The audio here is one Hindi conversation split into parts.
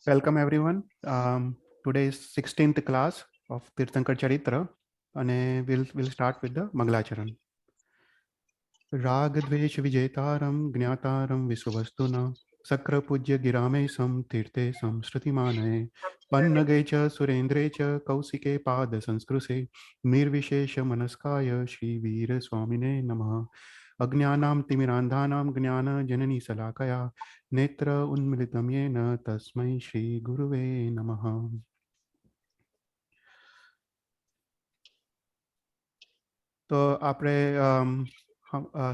Welcome everyone. Today is 16th class of Tirthankar Charitra and we'll start with the Mangalacharan. Rag Dvesh Vijetaram Gnataram Visvastuna Sakra Pujya Giramesam Tirte Samsrutimane Pannagecha Surendrecha Kausike Pada Sanskruse Nirvishesha Manaskaya Shri Veera Swamine Namaha अज्ञानां तिमिरान्धानां ज्ञान जननी सलाकया नेत्र उन्मिलितं येन तस्मै श्री गुरुवे नमः. तो આપણે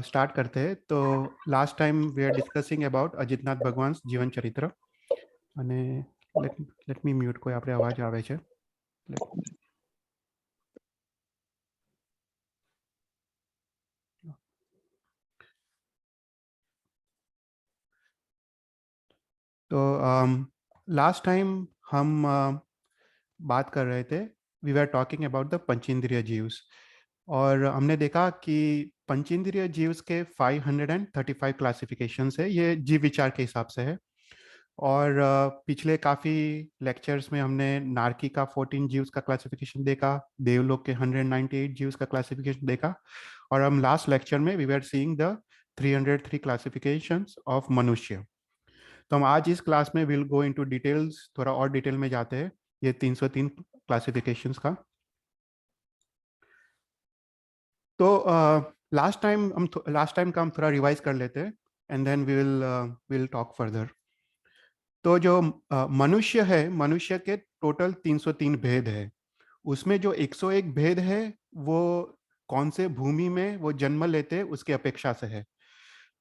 સ્ટાર્ટ કરતે हैं. तो last time we are discussing about Ajitnath भगवान जीवन चरित्र અને લેટ મી મ્યુટ કોઈ આપણે અવાજ આવે છે. तो लास्ट टाइम हम बात कर रहे थे, we were talking about the पंचेंद्रिय जीव्स और हमने देखा कि पंचेंद्रिय जीव्स के 535 क्लासिफिकेशंस है. ये जीव विचार के हिसाब से है. और पिछले काफ़ी लेक्चर्स में हमने नारकी का 14 जीव्स का क्लासिफिकेशन देखा, देवलोक के 198 जीव्स का क्लासिफिकेशन देखा और हम लास्ट लेक्चर में we were seeing the 303 classifications of मनुष्य. तो हम आज इस क्लास में विल गो इनटू डिटेल्स, थोड़ा और डिटेल में जाते हैं ये 303 क्लासिफिकेशंस का. तो लास्ट टाइम का हम थोड़ा रिवाइज कर लेते हैं and then will talk further. तो जो मनुष्य है, मनुष्य के टोटल 303 भेद है. उसमें जो 101 भेद है वो कौन से भूमि में वो जन्म लेते हैं उसके अपेक्षा से है.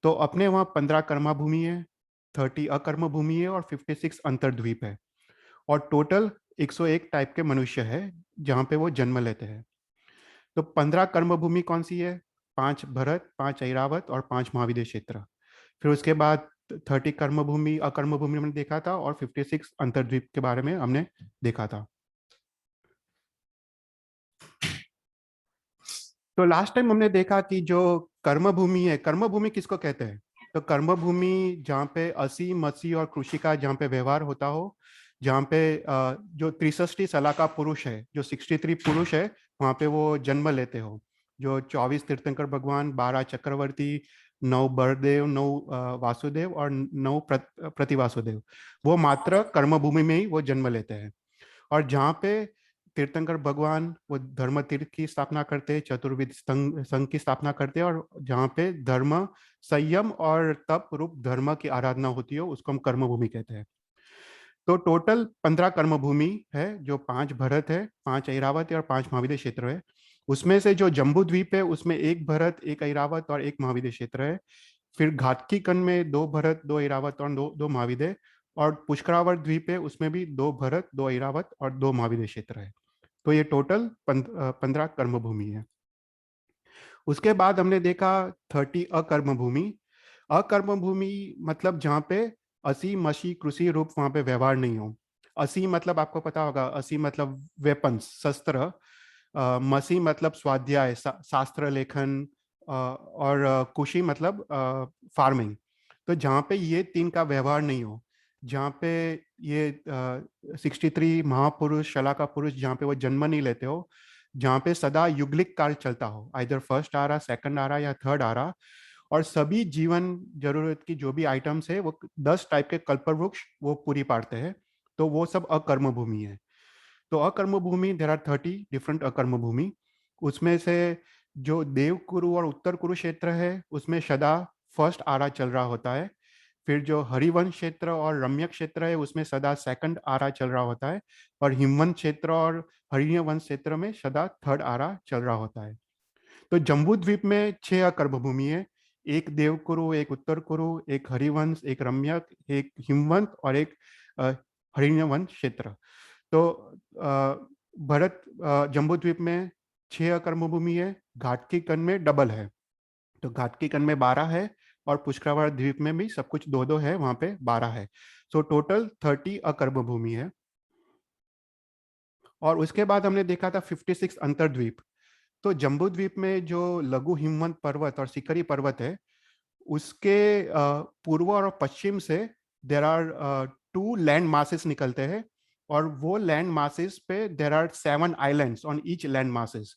तो अपने वहाँ 15 कर्मा भूमि है, 30 अकर्म भूमि है और 56 अंतर्द्वीप है और टोटल 101 टाइप के मनुष्य है जहाँ पे वो जन्म लेते हैं. तो 15 कर्म भूमि कौन सी है? 5 भरत, 5 ऐरावत और 5 महाविद्य क्षेत्र. फिर उसके बाद 30 कर्म भूमि अकर्म भूमि हमने देखा था और 56 अंतर्द्वीप के बारे में हमने देखा था. तो लास्ट टाइम हमने देखा कि जो कर्म भूमि है, कर्म भूमि किसको कहते हैं? तो कर्म भूमि जहाँ पे असी मसी और कृषि का जहाँ पे व्यवहार होता हो, जहाँ पे जो 63 सला का पुरुष है, जो 63 पुरुष है वहाँ पे वो जन्म लेते हो. जो 24 तीर्थंकर भगवान, 12 चक्रवर्ती, 9 बलदेव, 9 वासुदेव और 9 प्रतिवासुदेव, वो मात्र कर्म भूमि में ही वो जन्म लेते हैं. और जहाँ पे तीर्थंकर भगवान वो धर्म तीर्थ की स्थापना करते, चतुर्विध संघ की स्थापना करते और जहाँ पे धर्म, संयम और तप रूप धर्म की आराधना होती हो उसको हम कर्म भूमि कहते हैं. तो टोटल 15 कर्म भूमि है, जो 5 भरत है, 5 ऐरावत है और 5 महाविद्य क्षेत्र है. उसमें से जो जम्बू द्वीप है उसमें 1 भरत, 1 ऐरावत और 1 महाविद्य क्षेत्र है. फिर घाटकी कन में 2 भरत, 2 ऐरावत और 2 महाविद्य. और पुष्करावर द्वीप है उसमें भी 2 भरत, 2 ऐरावत और 2 महाविद्य क्षेत्र है. तो ये टोटल 15 कर्म भूमि है. उसके बाद हमने देखा 30 अकर्म भूमि. अकर्म भूमि मतलब जहाँ पे असी मसी कृषि रूप वहाँ पे व्यवहार नहीं हो. असी मतलब आपको पता होगा, असी मतलब वेपन्स, शस्त्र. मसी मतलब स्वाध्याय, शास्त्र लेखन. और कुशी मतलब फार्मिंग. तो जहाँ पे ये 3 का व्यवहार नहीं हो, जहाँ पे ये 63 महापुरुष, शला का पुरुष जहाँ पे वो जन्म नहीं लेते हो, जहाँ पे सदा युगलिक काल चलता हो, आइदर फर्स्ट आ रहा, सेकंड आ रहा या थर्ड आ रहा. और सभी जीवन जरूरत की जो भी आइटम्स है वो 10 टाइप के कल्पवृक्ष वो पूरी पाड़ते हैं. तो वो सब अकर्म भूमि है. तो अकर्म भूमि, देर आर 30 डिफरेंट अकर्म भूमि. उसमें से जो देवकुरु और उत्तर कुरु क्षेत्र है उसमें सदा फर्स्ट आरा चल रहा होता है. फिर जो हरिवंश क्षेत्र और रम्य क्षेत्र है उसमें सदा सेकंड आरा चल रहा होता है. और हिमवंत क्षेत्र और हरिण्य वंश क्षेत्र में सदा थर्ड आरा चल रहा होता है. तो जम्बू द्वीप में 6 अकर्म भूमि है. एक देवकुरु, एक उत्तर कुरु, एक हरिवंश, एक रम्यक, एक हिमवंत और एक हरिण्य वंश क्षेत्र. तो भरत जम्बू द्वीप में 6 अकर्म भूमि है. घाटकी कन में डबल है, तो घाटकी कन में 12 है और पुष्करावर द्वीप में भी सब कुछ 2-2 है, वहां पे 12 है. सो टोटल 30 अकर्म भूमि है. और उसके बाद हमने देखा था 56 अंतर्द्वीप. तो जम्बू द्वीप में जो लघु हिमवंत पर्वत और सिकरी पर्वत है उसके पूर्व और पश्चिम से देर आर 2 लैंड मासेस निकलते हैं, और वो लैंड मासेस पे there are 7 islands on each land masses.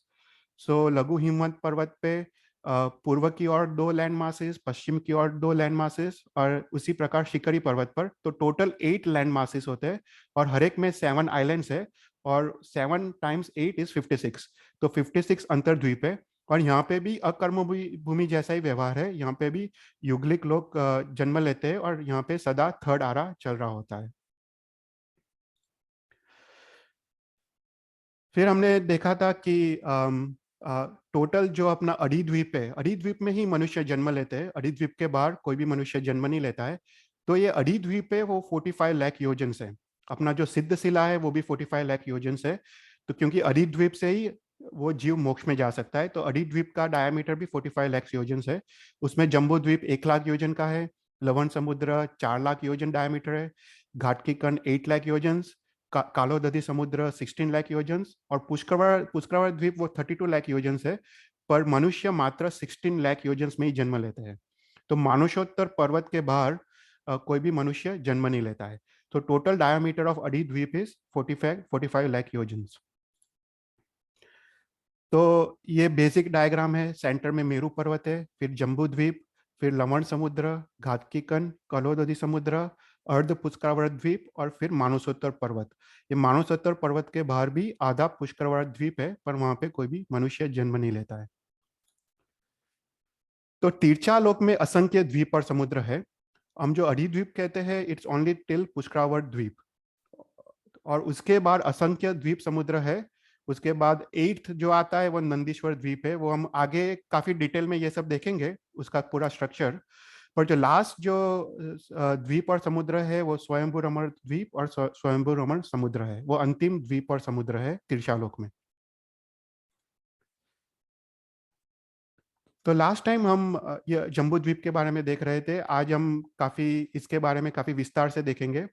So लघु हिमवंत पर्वत पे पूर्व की ओर 2 लैंड मासेस, पश्चिम की ओर 2 लैंड मासेस, और उसी प्रकार शिखरी पर्वत पर तो टोटल 8 लैंड मासेस होते हैं, और हर एक में 7 आइलैंड्स है, और 7 टाइम्स 8 इज 56। तो 56 अंतर्द्वीप है। और यहाँ पे भी अकर्म भूमि जैसा ही व्यवहार है, यहाँ पे भी युगलिक लोग जन्म लेते हैं, और यहाँ पे सदा थर्ड आरा चल रहा होता है। फिर हमने देखा था कि टोटल जो अपना अड़ी है, अड़ी में ही मनुष्य जन्म लेते हैं, अड़ी के बाहर कोई भी मनुष्य जन्म नहीं लेता है। तो ये अड़ी है वो 45 लाख योजन है। अपना जो सिद्ध शिला है वो भी 45 लाख योजन है। तो क्योंकि अड़ी से ही वो जीव मोक्ष में जा सकता है, तो अड़ी का डायमीटर भी 45 लाख योजन है। उसमें जम्बू द्वीप 1 लाख योजन का है, लवण समुद्र 4 लाख योजन डायमीटर है, घाटकी कण 8 लाख योजन, कालोदधी समुद्र 16 लाख योजन्स, और पुष्करवर द्वीप वो 32 लाख योजन्स है। पर मनुष्य मात्र 16 लाख योजन्स में ही जन्म लेते हैं। तो मानुषोत्तर पर्वत के बाहर कोई भी मनुष्य जन्म नहीं लेता है। तो टोटल डायमीटर ऑफ अडी द्वीप इज 45 लाख योजन्स। तो ये बेसिक डायग्राम है। सेंटर में मेरू पर्वत है, फिर जम्बू द्वीप, फिर लवण समुद्र, घातकी कण, कलोदधी समुद्र, अर्ध पुष्करावर द्वीप, और फिर मानसोत्तर पर्वत। ये मानसोत्तर पर्वत के बाहर भी आधा पुष्करावर द्वीप है, पर वहां पे कोई भी मनुष्य जन्म नहीं लेता है। तो तीर्थालोक में असंख्य द्वीप और समुद्र है। हम जो अड़ी द्वीप कहते हैं, इट्स ओनली टिल पुष्करावर द्वीप, और उसके बाद असंख्य द्वीप समुद्र है। उसके बाद 8th जो आता है वो नंदीश्वर द्वीप है। वो हम आगे काफी डिटेल में ये सब देखेंगे, उसका पूरा स्ट्रक्चर। पर जो लास्ट जो द्वीप और समुद्र है वो स्वयंभू रमण द्वीप और स्वयंभू रमण समुद्र है। वो अंतिम द्वीप और समुद्र है तिरछालोक में। तो लास्ट टाइम हम ये जम्बू द्वीप के बारे में देख रहे थे। आज हम काफी इसके बारे में काफी विस्तार से देखेंगे।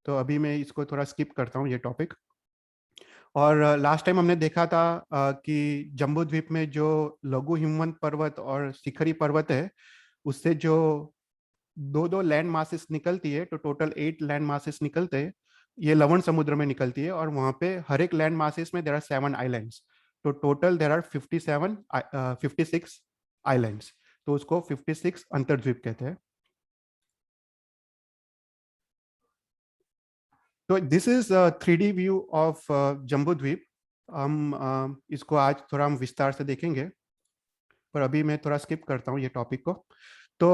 तो अभी मैं इसको थोड़ा स्किप करता हूँ ये टॉपिक। और लास्ट टाइम हमने देखा था कि जम्बू द्वीप में जो लघु हिमवंत पर्वत और शिखरी पर्वत है, उससे जो 2-2 लैंड मासेस निकलती है, तो टोटल 8 लैंड मासेस निकलते हैं। ये लवण समुद्र में निकलती है, और वहां पे हर एक लैंड मासेस में देर आर 7 आइलैंड्स। तो टोटल देर आर 56 आइलैंड्स। तो उसको 56 अंतर्द्वीप कहते हैं। तो this is 3D view of Jambu Dweep. हम इसको आज थोड़ा हम विस्तार से देखेंगे, पर अभी मैं थोड़ा स्किप करता हूँ ये टॉपिक को। तो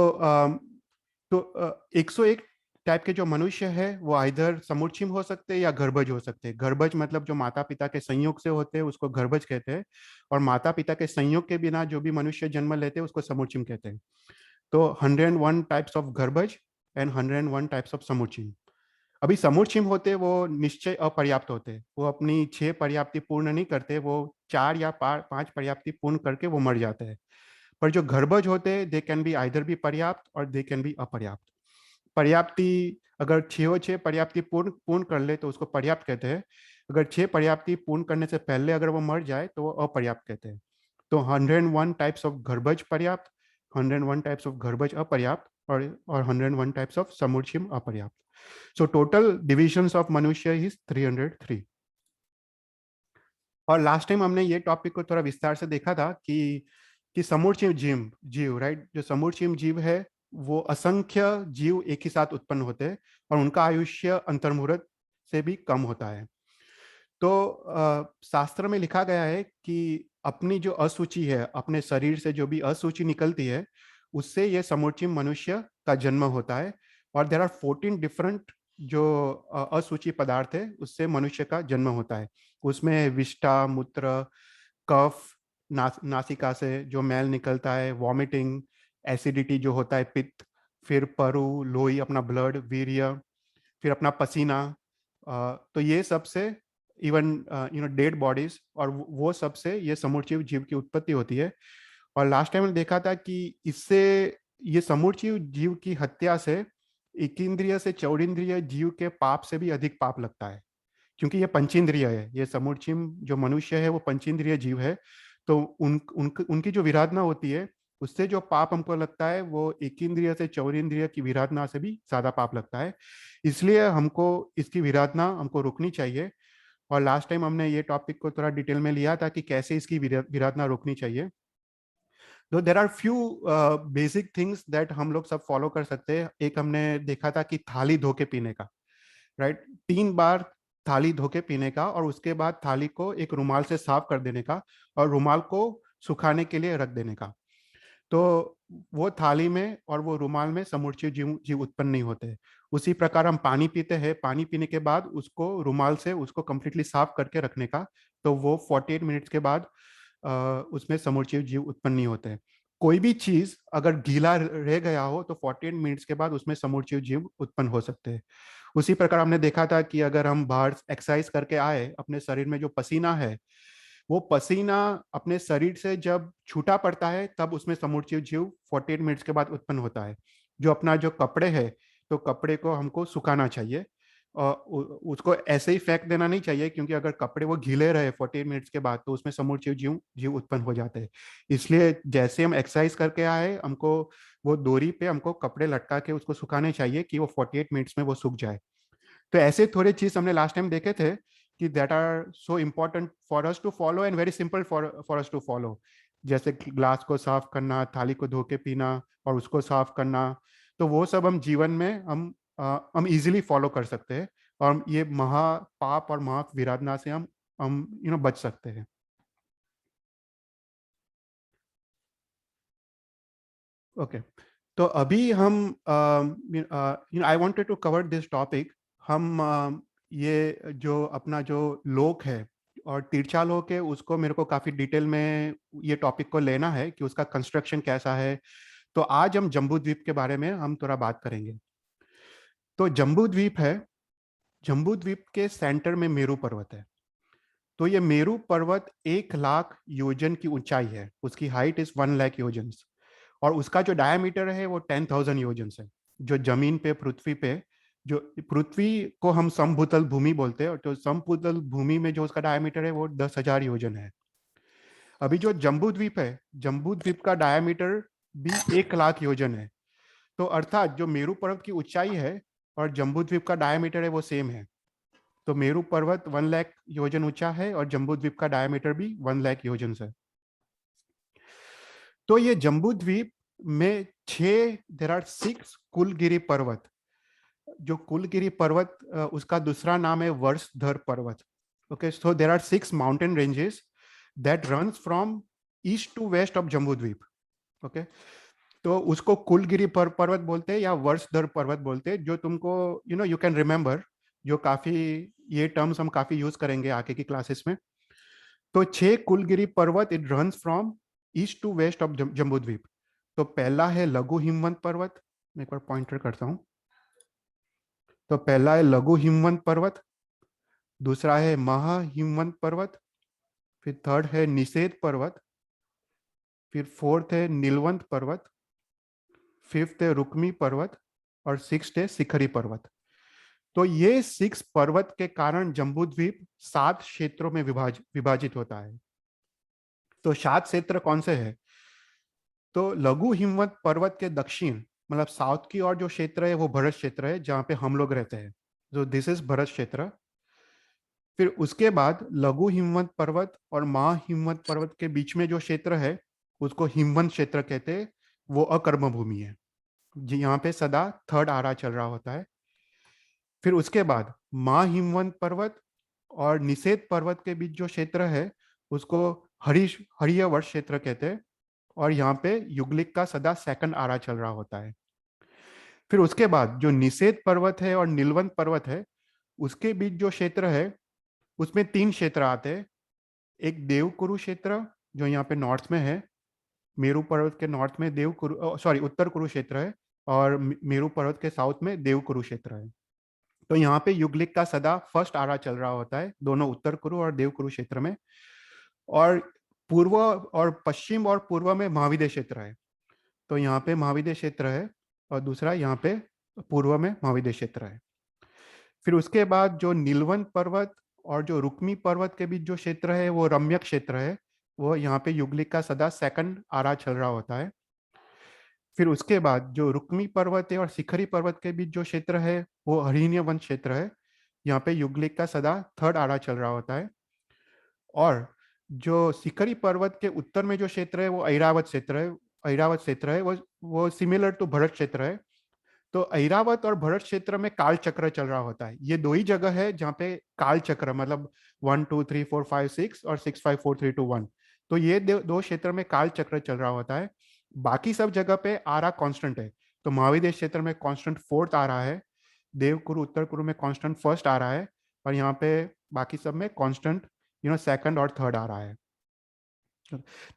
101 टाइप के जो मनुष्य है वो इधर समुच्चयी हो सकते हैं या गर्भज हो सकते हैं। गर्भज मतलब जो माता पिता के संयोग से होते हैं उसको गर्भज कहते हैं, और माता पिता के संयोग के बिना जो भी मनुष्य जन्म लेते हैं उसको समुच्चयी कहते हैं। तो 101 टाइप्स ऑफ गर्भज एंड 101 टाइप्स ऑफ समुच्चयी। अभी समुच्चयी होते वो निश्चय अपर्याप्त होते, वो अपनी 6 पर्याप्ति पूर्ण नहीं करते, वो 4 या 5 पर्याप्ति पूर्ण करके वो मर जाते हैं। पर जो गर्भज होते हैं दे कैन बी आइदर भी पर्याप्त और दे कैन बी अपर्याप्त। पर्याप्ति अगर 6 पर्याप्ति पूर्ण पूर्ण कर ले तो उसको पर्याप्त कहते हैं। अगर 6 पर्याप्ति पूर्ण करने से पहले अगर वो मर जाए तो वो अपर्याप्त कहते हैं। तो 101 टाइप्स ऑफ गर्भज पर्याप्त, 101 टाइप्स ऑफ गर्भज अपर्याप्त, और 101 टाइप्स ऑफ समुच्चयी अपर्याप्त। सो टोटल डिविजन्स ऑफ मनुष्य इज 303। और लास्ट टाइम हमने ये टॉपिक को थोड़ा विस्तार से देखा था कि समूचिम जीव जीव राइट, जो समूचिम जीव है वो असंख्य जीव एक ही साथ उत्पन्न होते हैं, और उनका आयुष्य अंतर्मुहूर्त से भी कम होता है। तो शास्त्र में लिखा गया है कि अपनी जो असूचि है, अपने शरीर से जो भी असूचि निकलती है, उससे ये समूचिम मनुष्य का जन्म होता है। और देर आर 14 डिफरेंट जो असूचि पदार्थ है उससे मनुष्य का जन्म होता है। उसमें विष्ठा, मूत्र, कफ, नासिका से जो मैल निकलता है, वॉमिटिंग, एसिडिटी जो होता है, पित्त, फिर परु, लोही, अपना ब्लड, वीर्य, फिर अपना पसीना। तो ये सबसे इवन डेड बॉडीज, और वो सबसे ये समूर्चीव जीव की उत्पत्ति होती है। और लास्ट टाइम देखा था कि इससे ये समूर्चीव जीव की हत्या से इकिंद्रिय से चौड़ींद्रिय जीव के पाप से भी अधिक पाप लगता है, क्योंकि ये पंचेंद्रिय है। ये समुच्चयी जो मनुष्य है वो पंचेंद्रिय जीव है। तो उनकी जो विराधना होती है उससे जो पाप हमको लगता है वो एकेंद्रिय से चौरेंद्रिय की विराधना से भी ज्यादा पाप लगता है। इसलिए हमको इसकी विराधना हमको रोकनी चाहिए। और लास्ट टाइम हमने ये टॉपिक को थोड़ा डिटेल में लिया था कि कैसे इसकी विराधना रोकनी चाहिए। तो there are few basic things that हम लोग सब फॉलो कर सकते हैं। एक हमने देखा था कि थाली धो के पीने का, राइट, 3 बार थाली धो के पीने का, और उसके बाद थाली को एक रुमाल से साफ कर देने का, और रुमाल को सुखाने के लिए रख देने का। तो वो थाली में और वो रुमाल में समूचे जीव जीव उत्पन्न नहीं होते। उसी प्रकार हम पानी पीते हैं, पानी पीने के बाद उसको रुमाल से उसको कंप्लीटली साफ करके रखने का, तो वो 48 मिनट्स के बाद उसमें समूचे जीव उत्पन्न नहीं होते हैं। कोई भी चीज अगर गीला रह गया हो तो 48 मिनट्स के बाद उसमें समूचे जीव उत्पन्न हो सकते हैं। उसी प्रकार हमने देखा था कि अगर हम बाहर एक्सरसाइज करके आए, अपने शरीर में जो पसीना है, वो पसीना अपने शरीर से जब छूटा पड़ता है तब उसमें समूचे जीव 48 मिनट्स के बाद उत्पन्न होता है। जो अपना जो कपड़े है, तो कपड़े को हमको सुखाना चाहिए, और उसको ऐसे ही फेंक देना नहीं चाहिए, क्योंकि अगर कपड़े वो गीले रहे 48 मिनट्स के बाद तो उसमें समूचे जीव जीव उत्पन्न हो जाते हैं। इसलिए जैसे हम एक्सरसाइज करके आए, हमको वो डोरी पे हमको कपड़े लटका के उसको सुखाने चाहिए कि वो 48 मिनट्स में वो सूख जाए। तो ऐसे थोड़े चीज हमने लास्ट टाइम देखे थे कि that are so important for us to follow and very simple for us to follow. जैसे ग्लास को साफ करना, थाली को धो के पीना और उसको साफ करना, तो वो सब हम जीवन में हम इजीली फॉलो कर सकते हैं, और ये महापाप और महाविराधना से हम बच सकते हैं। ओके, तो अभी हम I wanted to cover this topic. हम ये जो अपना जो लोक है और तिरछा लोक है, उसको मेरे को काफी डिटेल में ये टॉपिक को लेना है कि उसका कंस्ट्रक्शन कैसा है। तो आज हम जम्बू द्वीप के बारे में हम थोड़ा बात करेंगे। तो जम्बू द्वीप है, जम्बू द्वीप के सेंटर में मेरू पर्वत है। तो ये मेरू पर्वत 1 लाख योजन की ऊंचाई है, उसकी हाइट इज 1 लाख योजन, और उसका जो डायमीटर है वो 10,000 योजन है। जो जमीन पे, पृथ्वी पे, जो पृथ्वी को हम समभूतल भूमि बोलते हैं, और तो समभूतल भूमि में जो उसका डायमीटर है वो 10,000 योजन है। अभी जो जम्बू द्वीप है, जम्बू द्वीप का डायमीटर भी 1 लाख योजन है। तो अर्थात जो मेरू पर्वत की ऊंचाई है और जम्बू द्वीप का डायमीटर है वो सेम है। तो मेरू पर्वत 1 लाख योजन ऊंचा है और जम्बू द्वीप का डायमीटर भी 1 लाख योजन है। तो ये जम्बू द्वीप में 6 देर आर 6 कुलगिरी पर्वत। जो कुलगिरी पर्वत, उसका दूसरा नाम है वर्षधर पर्वत। Okay, so there are 6 mountain ranges that runs from east to west of Jambu Dweep. Okay, तो उसको कुलगिरी पर्वत बोलते हैं या वर्षधर पर्वत बोलते हैं, जो तुमको यू कैन रिमेंबर। जो काफी ये टर्म्स हम काफी यूज करेंगे आगे की क्लासेस में। तो 6 कुलगिरी पर्वत, it runs from east to west of Jambu Dweep. तो पहला है लघु हिमवंत पर्वत। मैं एक बार पॉइंटर करता हूं। तो पहला है लघु हिमवंत पर्वत, दूसरा है महा हिमवंत पर्वत, फिर थर्ड है निषेध पर्वत, फिर फोर्थ है नीलवंत पर्वत, फिफ्थ है रुक्मी पर्वत, और सिक्स्थ है शिखरी पर्वत। तो ये 6 पर्वत के कारण जम्बू द्वीप 7 क्षेत्रों में विभाजित होता है। तो 7 क्षेत्र कौन से हैं? तो लघु हिमवंत पर्वत के दक्षिण, मतलब साउथ की ओर जो क्षेत्र है वो भरत क्षेत्र है, जहां पे हम लोग रहते हैं। जो दिस इज भरत क्षेत्र। फिर उसके बाद लघु हिमवंत पर्वत और महा हिमवंत पर्वत के बीच में जो क्षेत्र है उसको हिमवंत क्षेत्र कहते हैं। वो अकर्म भूमि है जी, यहाँ पे सदा थर्ड आरा चल रहा होता है। फिर उसके बाद महा हिमवंत पर्वत और निषेध पर्वत के बीच जो क्षेत्र है उसको हरिय वर्ष क्षेत्र कहते हैं, और यहाँ पे युगलिक का सदा सेकंड आरा चल रहा होता है। फिर उसके बाद जो निषेध पर्वत है और नीलवंत पर्वत है, उसके बीच जो क्षेत्र है उसमें 3 क्षेत्र आते हैं। एक देवकुरु क्षेत्र जो यहाँ पे नॉर्थ में है, मेरू पर्वत के नॉर्थ में देवकुरु, सॉरी, उत्तर कुरु क्षेत्र है, और मेरू पर्वत के साउथ में देवकुरु क्षेत्र है। तो यहाँ पे युगलिक का सदा फर्स्ट आरा चल रहा होता है, दोनों उत्तर कुरु और देवकुरु क्षेत्र में। और पूर्व और पश्चिम और पूर्व में महाविद्य क्षेत्र है। तो यहाँ पे महाविद्य क्षेत्र है, और दूसरा यहाँ पे पूर्व में महाविद्य क्षेत्र है। फिर उसके बाद जो नीलवंत पर्वत और जो रुक्मी पर्वत के बीच जो क्षेत्र है वो रम्यक क्षेत्र है। वो यहाँ पे युगलिक का सदा सेकंड आरा चल रहा होता है। फिर उसके बाद जो रुक्मी पर्वत है और शिखरी पर्वत के बीच जो क्षेत्र है वो हरिण्य वन क्षेत्र है। यहाँ पे युगलिक का सदा थर्ड आरा चल रहा होता है। और जो शिखरी पर्वत के उत्तर में जो क्षेत्र है वो ऐरावत क्षेत्र है। ऐरावत क्षेत्र है वो सिमिलर टू भरत क्षेत्र है। तो ऐरावत और भरत क्षेत्र में काल चक्र चल रहा होता है। ये दो ही जगह है जहाँ पे काल चक्र मतलब 1 2 3 4 5 6 और 6 5 4 3 2 1, तो ये दो क्षेत्र में काल चक्र चल रहा होता है। बाकी सब जगह पे आरा कांस्टेंट है। तो महाविदेश क्षेत्र में कांस्टेंट फोर्थ आ रहा है, देवकुरु उत्तर कुरु में कांस्टेंट फर्स्ट आ रहा है, और यहाँ पे बाकी सब में कांस्टेंट सेकंड और थर्ड आ रहा है।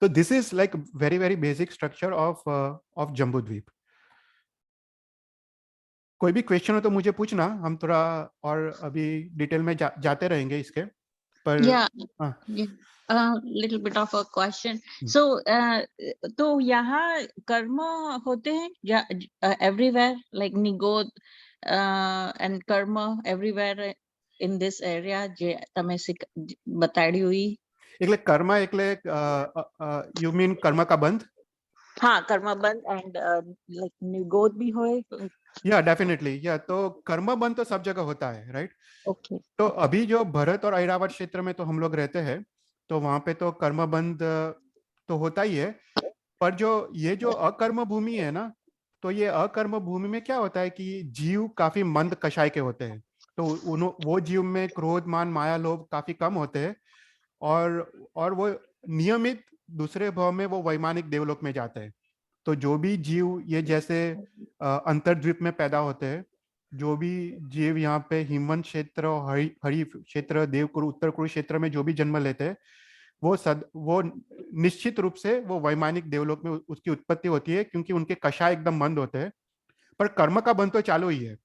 तो this is like very very basic structure of Jambudweep. कोई भी क्वेश्चन हो तो मुझे पूछना, हम थोड़ा और अभी डिटेल में जाते रहेंगे इसके पर। Yeah, हाँ, little bit of a question. So, तो यहाँ कर्म होते हैं everywhere, like निगोद and कर्म everywhere in this area जे तमे बताड़ी हुई। एकले कर्म एकले यू मीन कर्म का बंध? हाँ, कर्म बंध and like निगोद भी होए। या डेफिनेटली, या तो कर्म बंध तो सब जगह होता है, राइट? Okay. तो अभी जो भरत और ऐरावत क्षेत्र में तो हम लोग रहते हैं, तो वहां पे तो कर्म बंध तो होता ही है। पर ये जो अकर्म भूमि है ना, तो ये अकर्म भूमि में क्या होता है कि जीव काफी मंद कषाय के होते हैं। तो वो जीव में क्रोध मान माया लोभ काफी कम होते हैं, और वो नियमित दूसरे भाव में वो वैमानिक देवलोक में जाते हैं। तो जो भी जीव ये जैसे अंतर्द्वीप में पैदा होते हैं, जो भी जीव यहाँ पे हिमवंत क्षेत्र और हरि क्षेत्र देवकुरु उत्तर कुरु क्षेत्र में जो भी जन्म लेते हैं, वो निश्चित रूप से वो वैमानिक देवलोक में उसकी उत्पत्ति होती है, क्योंकि उनके कषाय एकदम मंद होते हैं। पर कर्म का बंध तो चालू ही है।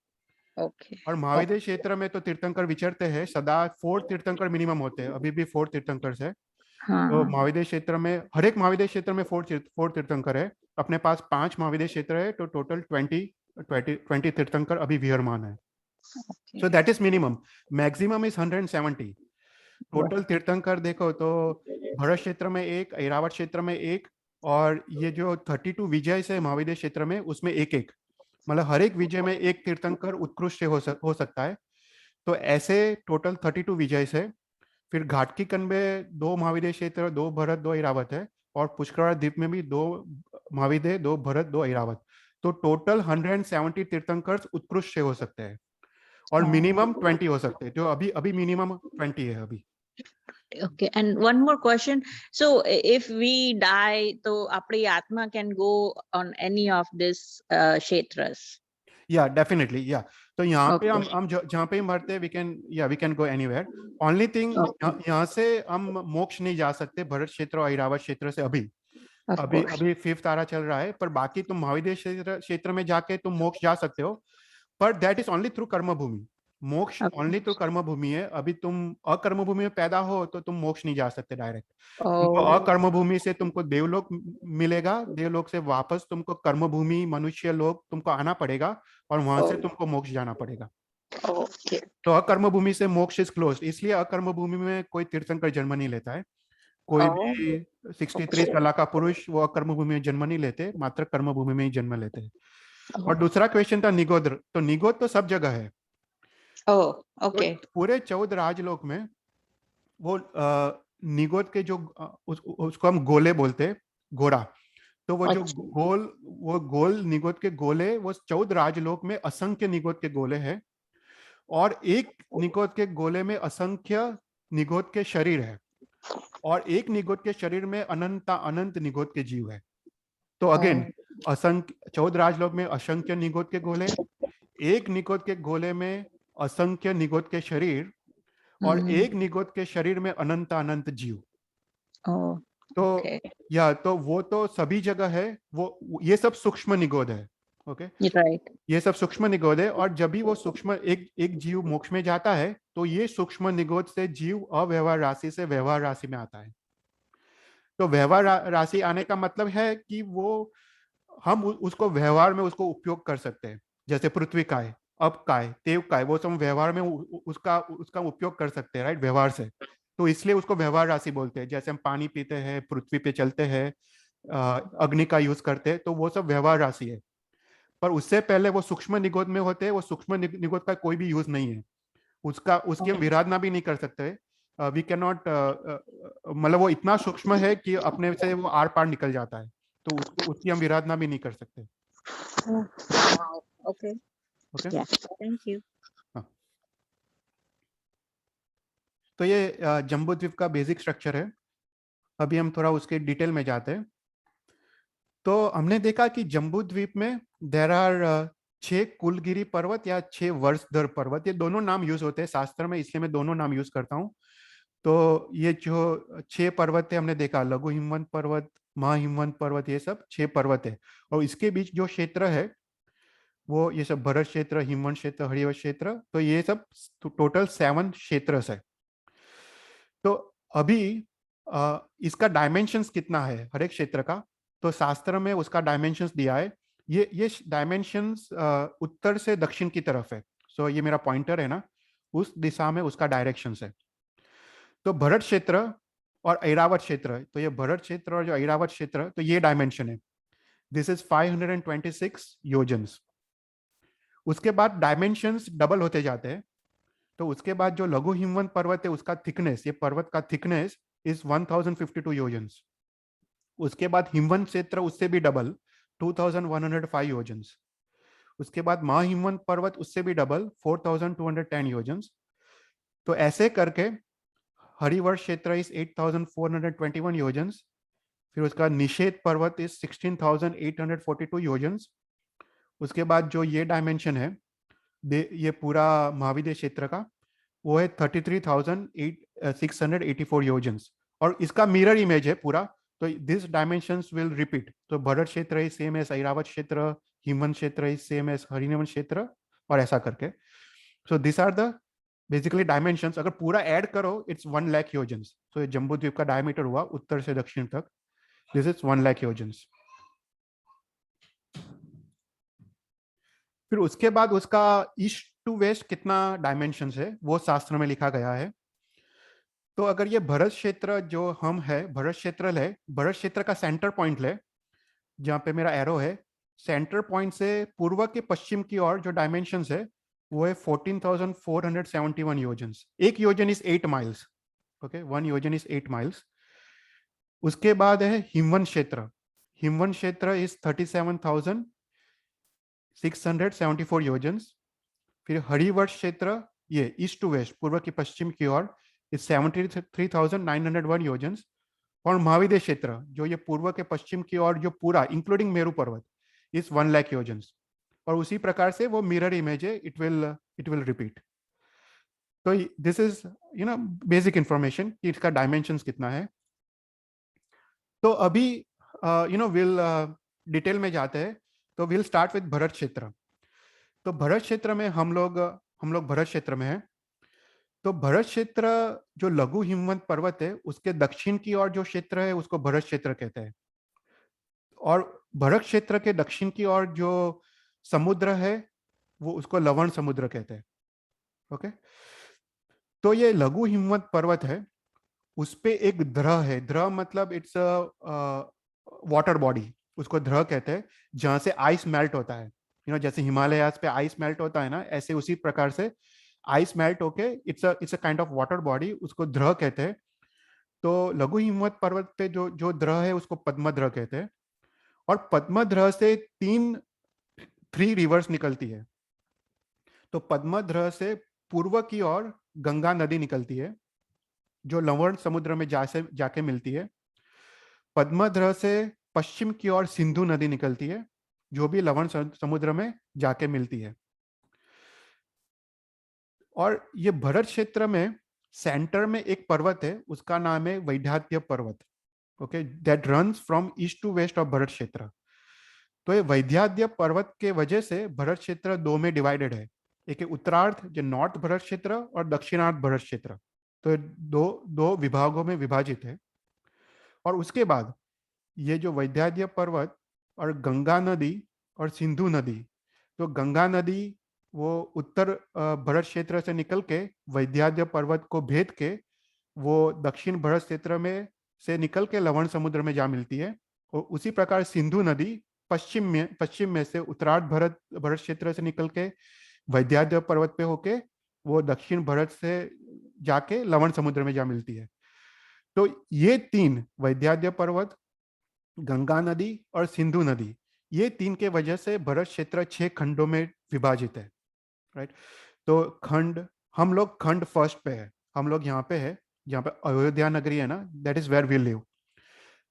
Okay. और महाविदेश क्षेत्र में तो तीर्थंकर विचरते हैं सदा। 4 तीर्थंकर मिनिमम होते हैं, अभी भी 4 तीर्थंकर है। तो हाँ। महाविदेश क्षेत्र में हर एक महाविदेश क्षेत्र में 4 तीर्थंकर है। अपने पास 5 महाविदेश क्षेत्र है, तो टोटल 20 तीर्थंकर अभी विहरमान है। So that is minimum. Maximum is 170। Total तीर्थंकर देखो तो भरत क्षेत्र में एक, ऐरावत क्षेत्र में एक, और ये जो 32 विजय से महाविदेश क्षेत्र में उसमें एक एक, मतलब हर एक विजय में एक तीर्थंकर उत्कृष्ट हो सकता है। तो ऐसे टोटल 32 विजय से फिर घाटकी कन में 2 महाविदेश क्षेत्र, 2 भरत 2 ऐरावत है, और पुष्कर द्वीप में भी 2 महाविदेय 2 भरत 2 ऐरावत। तो टोटल 170 तीर्थंकर उत्कृष्ट हो सकते हैं, और मिनिमम 20 हो सकते हैं। जो अभी अभी मिनिमम 20 है अभी। Okay, and one more question. So, if we die, तो अपनी आत्मा can go on any of these क्षेत्ras? या डेफिनेटली, या तो यहाँ पे Okay. हम जहाँ पे मरते हैं we can go anywhere. Only thing, यहाँ से हम मोक्ष नहीं जा सकते भरत क्षेत्र और ऐरावत क्षेत्र से अभी। Of अभी course. अभी 5th आरा चल रहा है, पर बाकी तुम महाविदेश क्षेत्र में जाके तुम मोक्ष जा सकते हो। पर दैट इज ओनली थ्रू कर्म भूमि। मोक्ष ओनली थ्रू कर्म भूमि है। अभी तुम अकर्म भूमि में पैदा हो तो तुम मोक्ष नहीं जा सकते डायरेक्ट। तुमको Oh. अकर्म भूमि से तुमको देवलोक मिलेगा, देवलोक से वापस तुमको कर्म भूमि मनुष्य लोक तुमको आना पड़ेगा, और वहां से तुमको मोक्ष जाना पड़ेगा। Okay. तो अकर्म भूमि से मोक्ष इज क्लोज, इसलिए अकर्म भूमि में कोई तीर्थंकर जन्म नहीं लेता है। कोई Oh. भी 63 कला का पुरुष वो कर्म भूमि में जन्म नहीं लेते, मात्र कर्म भूमि में ही जन्म लेते हैं। और दूसरा क्वेश्चन था निगोद। तो निगोद तो सब जगह है। Oh. Okay. तो पूरे 14 राजलोक में वो निगोद के जो उसको हम गोले बोलते हैं, घोड़ा। तो वो जो गोल निगोद के गोले, वो 14 राजलोक में असंख्य निगोद के गोले हैं, और एक निगोद के गोले में असंख्य निगोद के शरीर है, और एक निगोद के शरीर में अनंत निगोद के जीव है। तो अगेन असंख्य 14 राजलोक में असंख्य निगोद के गोले, एक निगोद के गोले में असंख्य निगोद के शरीर, और एक निगोद के शरीर में अनंत अनंत जीव। Oh. तो Okay. या तो वो तो सभी जगह है। वो ये सब सूक्ष्म निगोद है। Okay, Right. ये सब सूक्ष्म निगोद है। और जब भी वो सूक्ष्म एक जीव मोक्ष में जाता है, तो ये सूक्ष्म निगोद से जीव अव्यवहार राशि से व्यवहार राशि में आता है। तो व्यवहार राशि आने का मतलब है कि वो हम उसको व्यवहार में उसको उपयोग कर सकते हैं। जैसे पृथ्वी काय, अप काय, तेव काय, वो सब व्यवहार में उसका उपयोग कर सकते हैं, राइट, व्यवहार से। तो इसलिए उसको व्यवहार राशि बोलते हैं। जैसे हम पानी पीते हैं, पृथ्वी पे चलते हैं, अग्नि का यूज करते हैं, तो वो सब व्यवहार राशि है। पर उससे पहले वो सूक्ष्म निगोद में होते हैं, वो सूक्ष्म निगोद का कोई भी यूज नहीं है, उसकी हम विराधना भी नहीं कर सकते। वी कैन नॉट, मतलब वो इतना सूक्ष्म है कि अपने से वो आर पार निकल जाता है, तो उसकी हम विराधना भी नहीं कर सकते। Wow. Okay. Okay. Yeah. Thank you. हाँ, तो ये जम्बूद्वीप का बेसिक स्ट्रक्चर है। अभी हम थोड़ा उसके डिटेल में जाते हैं। तो हमने देखा कि जम्बूद्वीप में देर आर 6 कुलगिरी पर्वत या 6 वर्षधर पर्वत, ये दोनों नाम यूज होते हैं शास्त्र में, इसलिए मैं दोनों नाम यूज करता हूँ। तो ये जो 6 पर्वत है हमने देखा, लघु हिमवंत पर्वत, महाहिमवंत पर्वत, ये सब 6 पर्वत है। और इसके बीच जो क्षेत्र है वो ये सब भरत क्षेत्र, हिमवंत क्षेत्र, हरिवंश क्षेत्र, तो ये सब टोटल 7 क्षेत्र है। तो अभी इसका डायमेंशंस कितना है हर एक क्षेत्र का, तो शास्त्र में उसका डायमेंशंस दिया है। ये डायमेंशंस उत्तर से दक्षिण की तरफ है। सो ये मेरा पॉइंटर है ना, उस दिशा में उसका डायरेक्शन है। तो भरत क्षेत्र और ऐरावत क्षेत्र, तो ये भरत क्षेत्र और जो ऐरावत क्षेत्र, तो ये डायमेंशन है, दिस इज 526 योजन्स। उसके बाद डायमेंशंस डबल होते जाते हैं। तो उसके बाद जो लघु हिमवंत पर्वत है उसका थिकनेस, ये पर्वत का थिकनेस इज 1052 योजन्स। उसके बाद हिमवंत क्षेत्र उससे भी डबल, 2105 योजन्स। उसके बाद महाहिमवंत पर्वत उससे भी डबल, 4210 योजन्स। तो ऐसे करके हरिवर्ष क्षेत्र इज 8421 योजन्स। फिर उसका निषेध पर्वत इज 16842 योजन्स। उसके बाद जो ये डायमेंशन है, ये पूरा महाविद्य क्षेत्र का, वो है 33,684 योजन्स। और इसका मिरर इमेज है पूरा, तो दिस डायमेंशंस विल रिपीट। तो भरत क्षेत्र इज सेम एज ऐरावत क्षेत्र, हिमवंत क्षेत्र इज सेम एज हरिवंश क्षेत्र, और ऐसा करके। So this are the basically dimensions. अगर पूरा ऐड करो इट्स 1 लाख योजन्स। तो ये जम्बूद्वीप का डायमीटर हुआ उत्तर से दक्षिण तक, दिस इज 1 लाख योजन्स। फिर उसके बाद उसका ईस्ट टू वेस्ट कितना डायमेंशंस है वो शास्त्र में लिखा गया है। तो अगर ये भरत क्षेत्र जो हम है, भरत क्षेत्र है, भरत क्षेत्र का सेंटर पॉइंट ले, जहाँ पे मेरा एरो है, सेंटर पॉइंट से पूर्व के पश्चिम की ओर जो डायमेंशंस है वो है 14,471 योजन्स। एक योजन इज 8 माइल्स। ओके, 1 योजन इज 8 माइल्स। उसके बाद है हिमवंत क्षेत्र। हिमवंत क्षेत्र इज 37,674 योजन्स। फिर हरिवर्ष क्षेत्र, ये ईस्ट टू वेस्ट, पूर्व की पश्चिम की ओर, इज 73,901 योजन्स। और महाविद्य क्षेत्र जो ये पूर्व के पश्चिम की ओर जो पूरा इंक्लूडिंग मेरू पर्वत इज 1 लाख योजन्स। और उसी प्रकार से वो मिरर इमेज है, इट विल रिपीट। तो दिस इज बेसिक इंफॉर्मेशन कि इसका डायमेंशंस कितना है। तो अभी विल डिटेल में जाते हैं। तो विल स्टार्ट विद भरत क्षेत्र। तो भरत क्षेत्र में हम लोग भरत क्षेत्र में हैं। तो भरत क्षेत्र जो लघु हिमवंत पर्वत है उसके दक्षिण की ओर जो क्षेत्र है उसको भरत क्षेत्र कहते हैं। और भरत क्षेत्र के दक्षिण की ओर जो समुद्र है वो उसको लवण समुद्र कहते हैं। ओके। तो ये लघु हिमवंत पर्वत है, उस पे एक द्रह है। द्रह मतलब इट्स अ वाटर बॉडी, उसको द्रह कहते हैं, जहां से आइस मेल्ट होता है। जैसे हिमालयास पे आइस मेल्ट होता है ना, ऐसे उसी प्रकार से आइस मेल्ट होके it's a kind of water body, उसको द्रह कहते हैं। तो लघु हिमवंत पर्वत पे जो जो द्रह है उसको पद्मद्रह कहते हैं। और पद्मद्रह से 3 रिवर्स निकलती है। तो पद्मद्रह से पूर्व की ओर गंगा नदी निकलती है जो लवण समुद्र में जाके मिलती है। पद्मद्रह से पश्चिम की ओर सिंधु नदी निकलती है जो भी लवण समुद्र में जाके मिलती है। और ये भरत क्षेत्र में सेंटर में एक पर्वत है, उसका नाम है वैद्याद्य पर्वत। Okay, that runs from east to west of Bharat क्षेत्र। तो ये वैद्याद्य पर्वत के वजह से भरत क्षेत्र 2 में डिवाइडेड है। एक है उत्तरार्ध जो नॉर्थ भरत क्षेत्र और दक्षिणार्ध भरत क्षेत्र। तो दो दो विभागों में विभाजित है। और उसके बाद ये जो वैद्याद्य पर्वत और गंगा नदी और सिंधु नदी, तो गंगा नदी वो उत्तर भरत क्षेत्र से निकल के वैद्याद्य पर्वत को भेद के वो दक्षिण भरत क्षेत्र में से निकल के लवण समुद्र में जा मिलती है। और उसी प्रकार सिंधु नदी पश्चिम में से उत्तरार्ध भरत भरत क्षेत्र से निकल के वैद्यनाथ पर्वत पे होके वो दक्षिण भारत से जाके लवण समुद्र में जा मिलती है। तो ये तीन, वैद्यनाथ पर्वत, गंगा नदी और सिंधु नदी, ये तीन के वजह से भरत क्षेत्र 6 खंडों में विभाजित है, राइट। तो खंड, हम लोग खंड फर्स्ट पे है, हम लोग यहाँ पे है जहाँ पे अयोध्या नगरी है ना, that is where we live.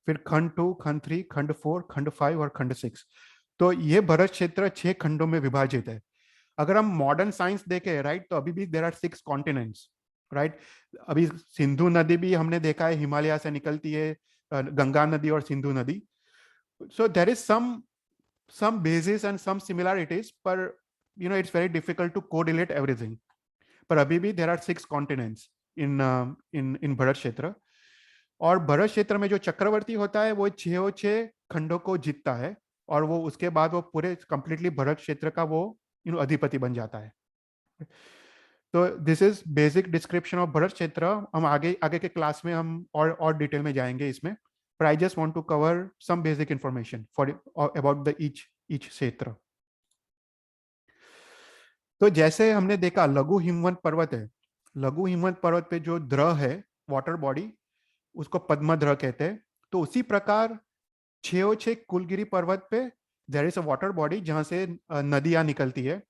फिर खंड 2, खंड 3, खंड 4, खंड 5 और खंड 6। तो ये भरत क्षेत्र 6 खंडों में विभाजित है। अगर हम मॉडर्न साइंस देखें, राइट, तो अभी भी देर आर 6 कॉन्टिनेंट्स, राइट। अभी सिंधु नदी भी हमने देखा है हिमालय से निकलती है, गंगा नदी और सिंधु नदी। So there is some bases and some similarities, पर it's very difficult to correlate everything। पर अभी भी there are 6 continents in Bharat क्षेत्र। और भरत क्षेत्र में जो चक्रवर्ती होता है वो 6 खंडों को जीतता है, और वो उसके बाद वो पूरे कंप्लीटली भरत क्षेत्र का वो अधिपति बन जाता है। तो this is basic description of Bharat क्षेत्र। हम आगे आगे के क्लास में हम और डिटेल में जाएंगे इसमें, पर I just want to cover some basic information for about the each क्षेत्र। तो जैसे हमने देखा लघु हिमवंत पर्वत है, लघु हिमवंत पर्वत पे जो द्रव है, वाटर बॉडी, उसको पद्मद्रव कहते हैं। तो उसी प्रकार 6 कुलगिरी पर्वत पे there is a water body जहां से नदियां निकलती है।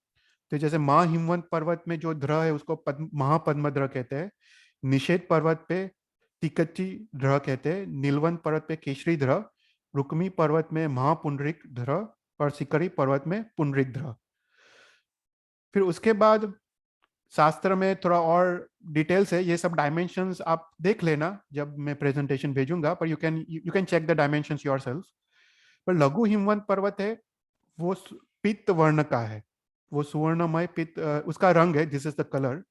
तो जैसे महाहिमवंत पर्वत में जो द्रव है उसको महापद्मद्रव कहते हैं। निषेध पर्वत पे तिकच्ची द्रव कहते हैं। नीलवंत पर्वत पे केशरी द्रव। रुक्मी पर्वत में महापुंडरिक द्रव और सिकरी पर्वत में पुंडरिक द्रव। फिर उसके बाद शास्त्र में थोड़ा और डिटेल्स है, ये सब डायमेंशंस आप देख लेना जब मैं प्रेजेंटेशन भेजूंगा, पर you can check the dimensions yourself. पर लघु हिमवंत पर्वत है वो पित्त वर्ण का है, वो सुवर्णमय पित्त उसका रंग है, दिस इज द कलर।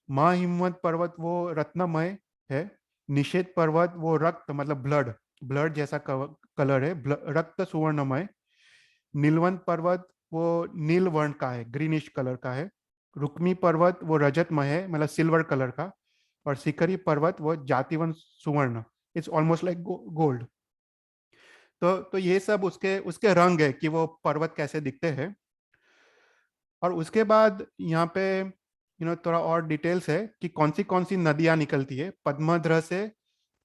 महाहिमवंत पर्वत वो रत्नमय है। निषेध पर्वत वो रक्त मतलब ब्लड ब्लड जैसा कलर है, रक्त सुवर्णमय। नीलवंत पर्वत वो नील वर्ण का है, ग्रीनिश कलर का है। रुक्मी पर्वत वो रजतमय है, मतलब सिल्वर कलर का। और सिकरी पर्वत वो जातिवंत सुवर्ण, इट्स ऑलमोस्ट लाइक गोल्ड। तो ये सब उसके उसके रंग है कि वो पर्वत कैसे दिखते हैं। और उसके बाद यहाँ पे थोड़ा और डिटेल्स है कि कौन सी नदियां निकलती है। पद्मद्र से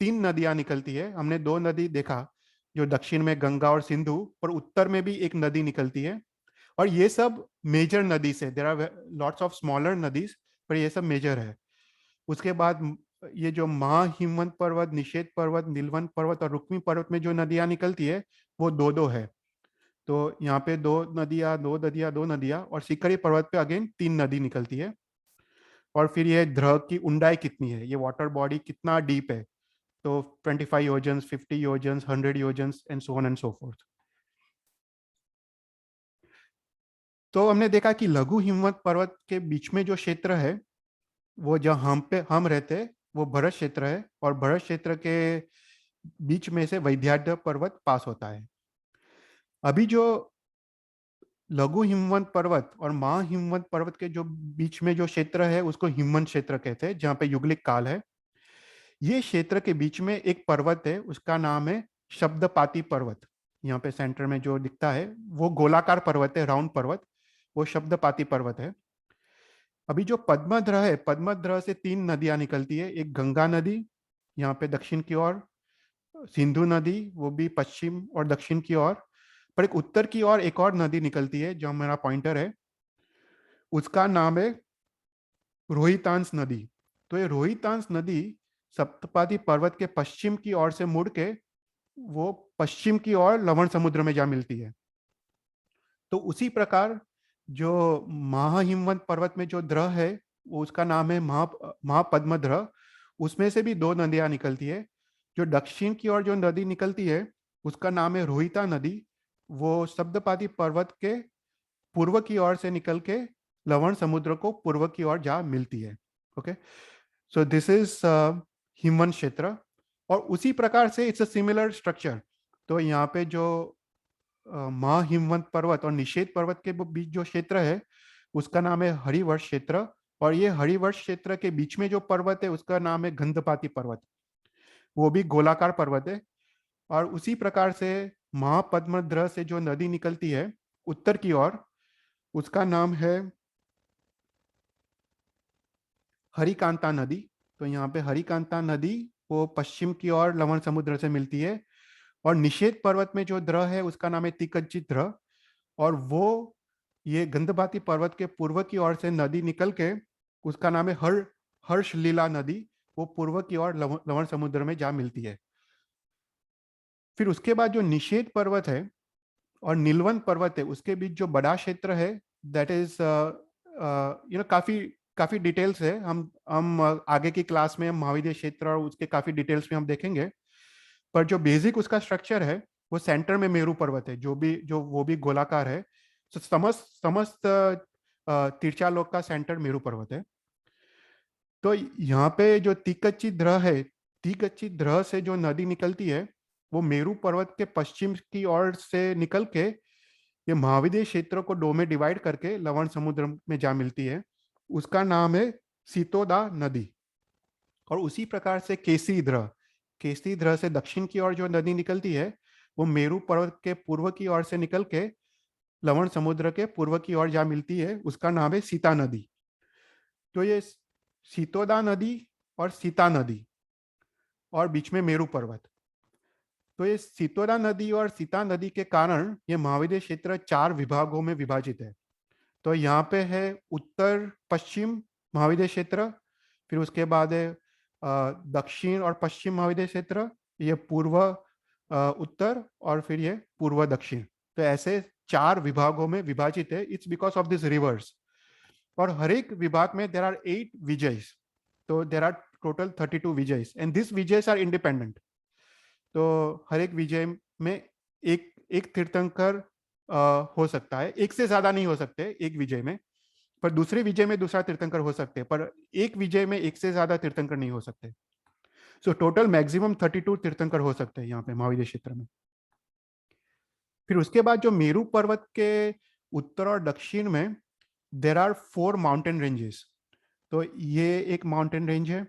3 नदियां निकलती है। हमने 2 नदी देखा, जो दक्षिण में गंगा और सिंधु, और उत्तर में भी एक नदी निकलती है। और ये सब मेजर नदी से, there are lots of smaller नदीज, पर ये सब मेजर है। उसके बाद ये जो महाहिमवंत पर्वत, निषेध पर्वत, नीलवंत पर्वत और रुक्मी पर्वत में जो नदियां निकलती है वो 2-2 है। तो यहाँ पे 2 नदियां, और सिकरी पर्वत पे अगेन 3 नदी निकलती है। और फिर ये द्रव की ऊंडाई कितनी है, ये वाटर बॉडी कितना डीप है, तो 25 योजन्स, 50 योजन्स, 100 योजन्स and so on and so forth. तो हमने देखा कि लघु हिमवंत पर्वत के बीच में जो क्षेत्र है वो जहाँ हम रहते हैं वो भरत क्षेत्र है, और भरत क्षेत्र के बीच में से वैद्यनाथ पर्वत पास होता है। अभी जो लघु हिमवंत पर्वत और महाहिमवंत पर्वत के जो बीच में जो क्षेत्र है उसको हिमवंत क्षेत्र कहते हैं, जहाँ पे युगलिक काल है। ये क्षेत्र के बीच में एक पर्वत है, उसका नाम है शब्दपाती पर्वत। यहाँ पे सेंटर में जो दिखता है वो गोलाकार पर्वत है, राउंड पर्वत, वो शब्दपाती पर्वत है। अभी जो पद्मद्र है, पद्मद्र से 3 नदियां निकलती है। एक गंगा नदी यहाँ पे दक्षिण की ओर, सिंधु नदी वो भी पश्चिम और दक्षिण की ओर, पर एक उत्तर की ओर एक और नदी निकलती है जो मेरा पॉइंटर है, उसका नाम है रोहितांश नदी। तो ये रोहितांश नदी सप्तपादी पर्वत के पश्चिम की ओर से मुड़ के वो पश्चिम की ओर लवण समुद्र में जा मिलती है। तो उसी प्रकार जो महाहिमवंत पर्वत में जो द्रव है वो उसका नाम है महापद्मद्रव। उसमें से भी 2 नदियां निकलती है। जो दक्षिण की ओर जो नदी निकलती है उसका नाम है रोहिता नदी, वो सप्तपादी पर्वत के पूर्व की ओर से निकल के लवण समुद्र को पूर्व की ओर जा मिलती है। ओके, सो दिस इज हिमवंत क्षेत्र। और उसी प्रकार से इट्स अ सिमिलर स्ट्रक्चर। तो यहाँ पे जो महाहिमवंत पर्वत और निषेध पर्वत के बीच जो क्षेत्र है उसका नाम है हरिवर्ष क्षेत्र। और ये हरिवर्ष क्षेत्र के बीच में जो पर्वत है उसका नाम है गंधपाती पर्वत, वो भी गोलाकार पर्वत है। और उसी प्रकार से महापद्मद्र से जो नदी निकलती है उत्तर की ओर, उसका नाम है हरिकांता नदी। तो यहाँ पे हरिकांता नदी वो पश्चिम की ओर लवण समुद्र से मिलती है। और निषेध पर्वत में जो द्रह है उसका नाम है तिकज्जित द्रह, और वो ये गंधमाती पर्वत के पूर्व की ओर से नदी निकल के उसका नाम है हर्षलीला नदी, वो पूर्व की ओर लवण समुद्र में जा मिलती है। फिर उसके बाद जो निषेध पर्वत है और नीलवंत पर्वत है उसके बीच जो बड़ा क्षेत्र है, दैट इज काफी काफी डिटेल्स है। हम आगे की क्लास में हम महाविद्य क्षेत्र और उसके काफी डिटेल्स में हम देखेंगे। पर जो बेसिक उसका स्ट्रक्चर है वो सेंटर में मेरू पर्वत है, जो वो भी गोलाकार है। तो समस्त समस्त तिरछालोक का सेंटर मेरू पर्वत है। तो यहाँ पे जो तीकच्ची द्रह है, तीकच्ची द्रह से जो नदी निकलती है वो मेरू पर्वत के पश्चिम की ओर से निकल के ये महाविद्य क्षेत्र को दो में डिवाइड करके लवण समुद्र में जा मिलती है। उसका नाम है सीतोदा नदी। और उसी प्रकार से केसी द्रह से दक्षिण की ओर जो नदी निकलती है वो मेरू पर्वत के पूर्व की ओर से निकल के लवण समुद्र के पूर्व की ओर जा मिलती है। उसका नाम है सीता नदी। तो ये सीतोदा नदी और सीता नदी और बीच में मेरू पर्वत, तो ये सीतोदा नदी और सीता नदी के कारण ये महाविद्य क्षेत्र 4 विभागों में विभाजित है। तो यहाँ पे है उत्तर पश्चिम महाविद्य क्षेत्र, फिर उसके बाद है दक्षिण और पश्चिम महाविद्य क्षेत्र, ये पूर्व उत्तर, और फिर ये पूर्व दक्षिण। तो ऐसे 4 विभागों में विभाजित है। It's because of this reverse. और हर एक विभाग में देर आर 8 विजयस। तो देर आर टोटल 32 विजयस एंड दिस विजयस आर इंडिपेंडेंट। तो हर एक विजय में एक एक तीर्थंकर हो सकता है, एक से ज्यादा नहीं हो सकते एक विजय में, पर दूसरे विजय में दूसरा तीर्थंकर हो सकते हैं, पर एक विजय में एक से ज्यादा तीर्थंकर नहीं हो सकते। सो टोटल मैक्सिमम 32 तीर्थंकर हो सकते हैं यहाँ पे महाविद्य क्षेत्र में। फिर उसके बाद जो मेरू पर्वत के उत्तर और दक्षिण में देर आर 4 माउंटेन रेंजेस। तो ये एक माउंटेन रेंज है,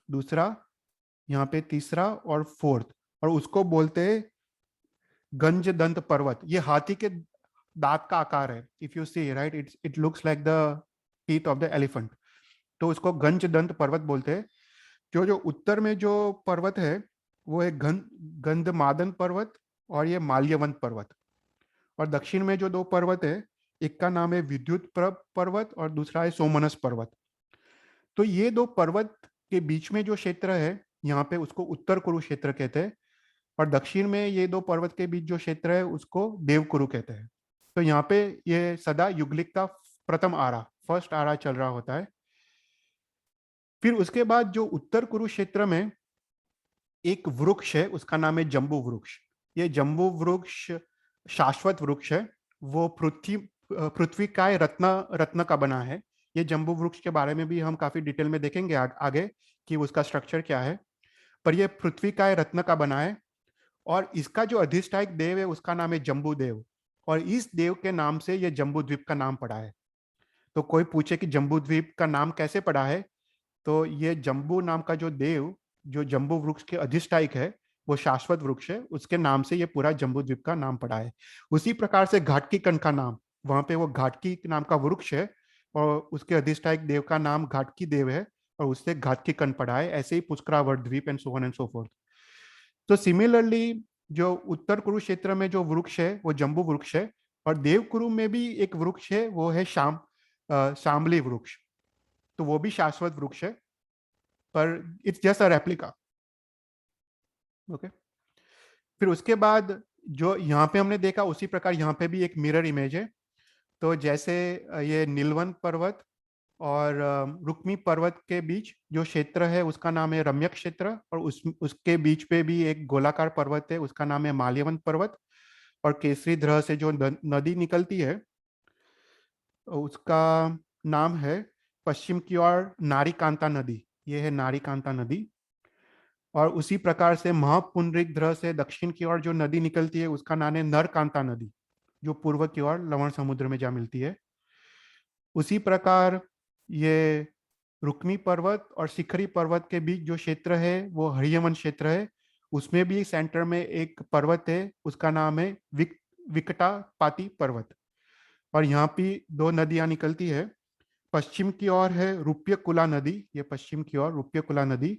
दूसरा, यहाँ पे तीसरा और फोर्थ, और उसको बोलते हैं गंज दंत पर्वत। ये हाथी के दांत का आकार है। If you see right, it looks like the teeth of the elephant. तो उसको गंज दंत पर्वत बोलते हैं। जो जो उत्तर में जो पर्वत है वो है गंधमादन पर्वत और ये माल्यवंत पर्वत। और दक्षिण में जो 2 पर्वत है, एक का नाम है विद्युत पर्वत और दूसरा है सोमनस पर्वत। तो ये 2 पर्वत के बीच में जो क्षेत्र है यहाँ पे उसको उत्तर कुरु क्षेत्र कहते हैं। और दक्षिण में ये 2 पर्वत के बीच जो क्षेत्र है उसको देवकुरु कहते हैं। तो यहाँ पे ये सदा युगलिक का प्रथम आरा, फर्स्ट आरा चल रहा होता है। फिर उसके बाद जो उत्तर कुरुक्षेत्र में एक वृक्ष है उसका नाम है जम्बू वृक्ष। ये जम्बू वृक्ष शाश्वत वृक्ष है। वो पृथ्वी का रत्न का बना है। ये जम्बू वृक्ष के बारे में भी हम काफी डिटेल में देखेंगे आगे कि उसका स्ट्रक्चर क्या है। पर यह पृथ्वी का रत्न का बना है। और इसका जो अधिष्ठायक देव है उसका नाम है जम्बू देव। और इस देव के नाम से यह जम्बू द्वीप का नाम पड़ा है। तो कोई पूछे कि जम्बू द्वीप का नाम कैसे पड़ा है, तो ये जम्बू नाम का जो देव, जो जम्बू वृक्ष के अधिष्ठायक है, वो शाश्वत वृक्ष है, उसके नाम से ये पूरा जम्बू द्वीप का नाम पड़ा है। उसी प्रकार से घाटकी कण का नाम, वहां पे वो घाटकी नाम का वृक्ष है और उसके अधिष्ठायक देव का नाम घाटकी देव है और उससे घाटकी कण पड़ा है। ऐसे ही पुष्करावर्त द्वीप and so on and so forth. तो सिमिलरली जो उत्तर कुरुक्षेत्र में जो वृक्ष है वो जम्बू वृक्ष है। और देवकुरु में भी एक वृक्ष है, वो है शामली वृक्ष। तो वो भी शाश्वत वृक्ष है, पर it's just a replica. Okay. फिर उसके बाद जो यहाँ पे हमने देखा उसी प्रकार यहाँ पे भी एक मिरर इमेज है। तो जैसे ये नीलवंत पर्वत और रुक्मी पर्वत के बीच जो क्षेत्र है उसका नाम है रम्यक क्षेत्र, और उसके बीच पे भी एक गोलाकार पर्वत है उसका नाम है माल्यवंत पर्वत। और केसरी द्रह से जो नदी निकलती है उसका नाम है पश्चिम की ओर नारीकांता नदी। ये है नारीकांता नदी। और उसी प्रकार से महापुंडरीक द्रह से दक्षिण की ओर जो नदी निकलती है उसका नाम है नरकांता नदी, जो पूर्व की ओर लवण समुद्र में जा मिलती है। उसी प्रकार ये रुक्मी पर्वत और शिखरी पर्वत के बीच जो क्षेत्र है वो हरियवन क्षेत्र है। उसमें भी सेंटर में एक पर्वत है, उसका नाम है विकटापाती पर्वत। और यहाँ पे दो नदियां निकलती है। पश्चिम की ओर है रूप्यकुला नदी, ये पश्चिम की ओर रूप्यकुला नदी,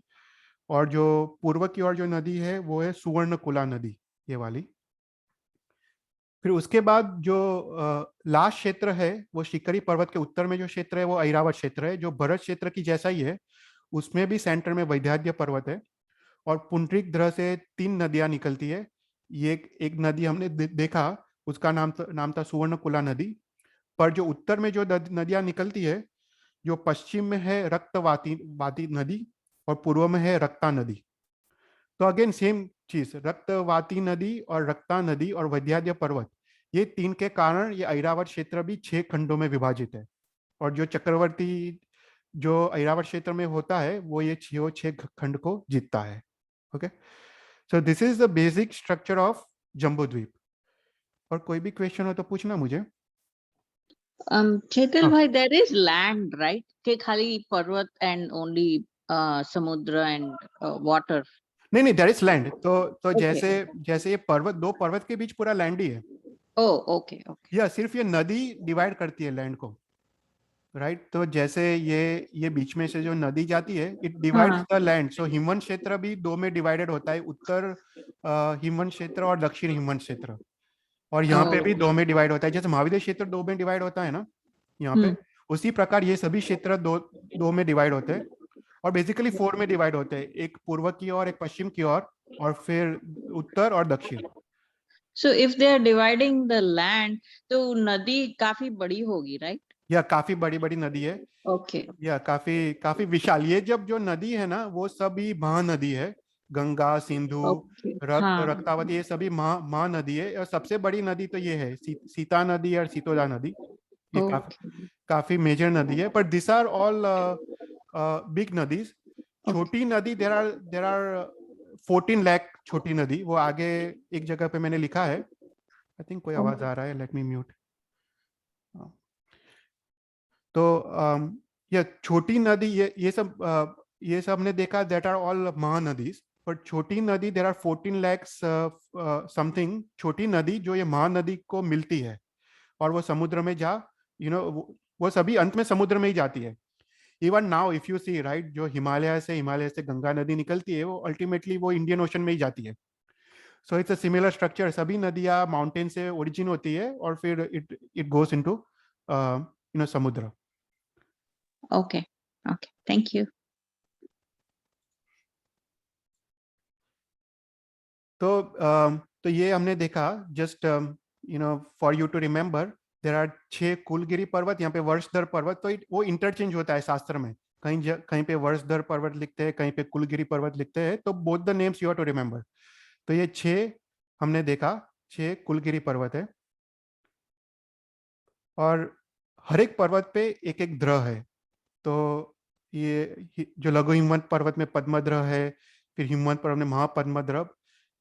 और जो पूर्व की ओर जो नदी है वो है सुवर्णकुला नदी, ये वाली। फिर उसके बाद जो लास्ट क्षेत्र है वो शिकरी पर्वत के उत्तर में जो क्षेत्र है वो ऐरावत क्षेत्र है, जो भरत क्षेत्र की जैसा ही है। उसमें भी सेंटर में वैद्यनाथ पर्वत है, और पुंडरीक धर से 3 नदियां निकलती है। ये एक नदी हमने देखा, उसका नाम था सुवर्णकुला नदी। पर जो उत्तर में जो नदियां निकलती है, जो पश्चिम में है रक्तवाती वाती नदी, और पूर्व में है रक्ता नदी। तो अगेन सेम चीज, रक्तवाती नदी और रक्ता नदी और वैद्यनाथ पर्वत, ये 3 के कारण ये ऐरावत क्षेत्र भी 6 खंडों में विभाजित है। और जो चक्रवर्ती जो ऐरावत क्षेत्र में होता है वो ये 6 खंड को जीतता है। Okay, so this is the basic structure of Jambudvipa. और कोई भी क्वेश्चन हो तो पूछना मुझे। Chetal हाँ, bhai, there is land, right? के खाली पर्वत and only समुद्र and water. नहीं नहीं, देयर इज लैंड। तो Okay. जैसे जैसे ये पर्वत, 2 पर्वत के बीच पूरा लैंड ही है। Oh, okay, okay. या सिर्फ ये नदी डिवाइड करती है लैंड को, राइट। तो जैसे ये बीच में से जो नदी जाती है, इट डिवाइड्स हाँ. The land. सो हिमवन क्षेत्र भी 2 में डिवाइडेड होता है, उत्तर हिमवन क्षेत्र और दक्षिण हिमवन क्षेत्र। और यहाँ पे भी Oh. 2 में डिवाइड होता है, जैसे महाविद्य क्षेत्र 2 में डिवाइड होता है ना यहाँ पे, Hmm. उसी प्रकार ये सभी क्षेत्र दो में डिवाइड होते हैं। और बेसिकली 4 में डिवाइड होते हैं, एक पूर्व की ओर, एक पश्चिम की ओर, और फिर उत्तर और दक्षिण। So if they are dividing the land, तो नदी काफी बड़ी होगी, right? यह काफी बड़ी बड़ी नदी है। Okay. यह काफी काफी विशाल, ये जब जो नदी है ना वो सभी महानदी है। गंगा, सिंधु, Okay. हाँ. रक्तावती, ये सभी महानदी है। और सबसे बड़ी नदी तो ये है सीता नदी और सीतोदा नदी। ये काफी Okay. काफी मेजर नदी है, पर दिस आर ऑल बिग नदीज। Okay. छोटी नदी देर आर 14 लाख छोटी नदी, वो आगे एक जगह पे मैंने लिखा है। आई थिंक कोई आवाज आ रहा है, लेट मी म्यूट। तो ये छोटी नदी, ये सब हमने देखा, दैट आर ऑल महानदीज। पर छोटी नदी देर आर 14 लैक्स समथिंग छोटी नदी जो ये महानदी को मिलती है, और वो समुद्र में जा वो सभी अंत में समुद्र में ही जाती है। Even now if you see, right, जो हिमालय से गंगा नदी निकलती है, वो अल्टीमेटली वो इंडियन ओशन में ही जाती है। So it's a similar structure, सभी नदियां माउंटेन से ओरिजिन होती है और फिर इट गोस इनटू समुद्र। Okay. Okay. Thank you. तो ये हमने देखा, just for you to remember, there are 6 कुलगिरी पर्वत, यहाँ पे वर्षधर पर्वत। तो वो इंटरचेंज होता है शास्त्र में, कहीं पे वर्षधर पर्वत लिखते हैं, कहीं पे कुलगिरी पर्वत लिखते हैं, तो both the names you have to remember. तो ये 6 हमने देखा, 6 कुलगिरी पर्वत है। और हर एक पर्वत पे एक एक द्रह है। तो ये जो लघु हिमवंत पर्वत में पद्मद्रह है, फिर हिमवंत पर्वत में महापद्मद्रह,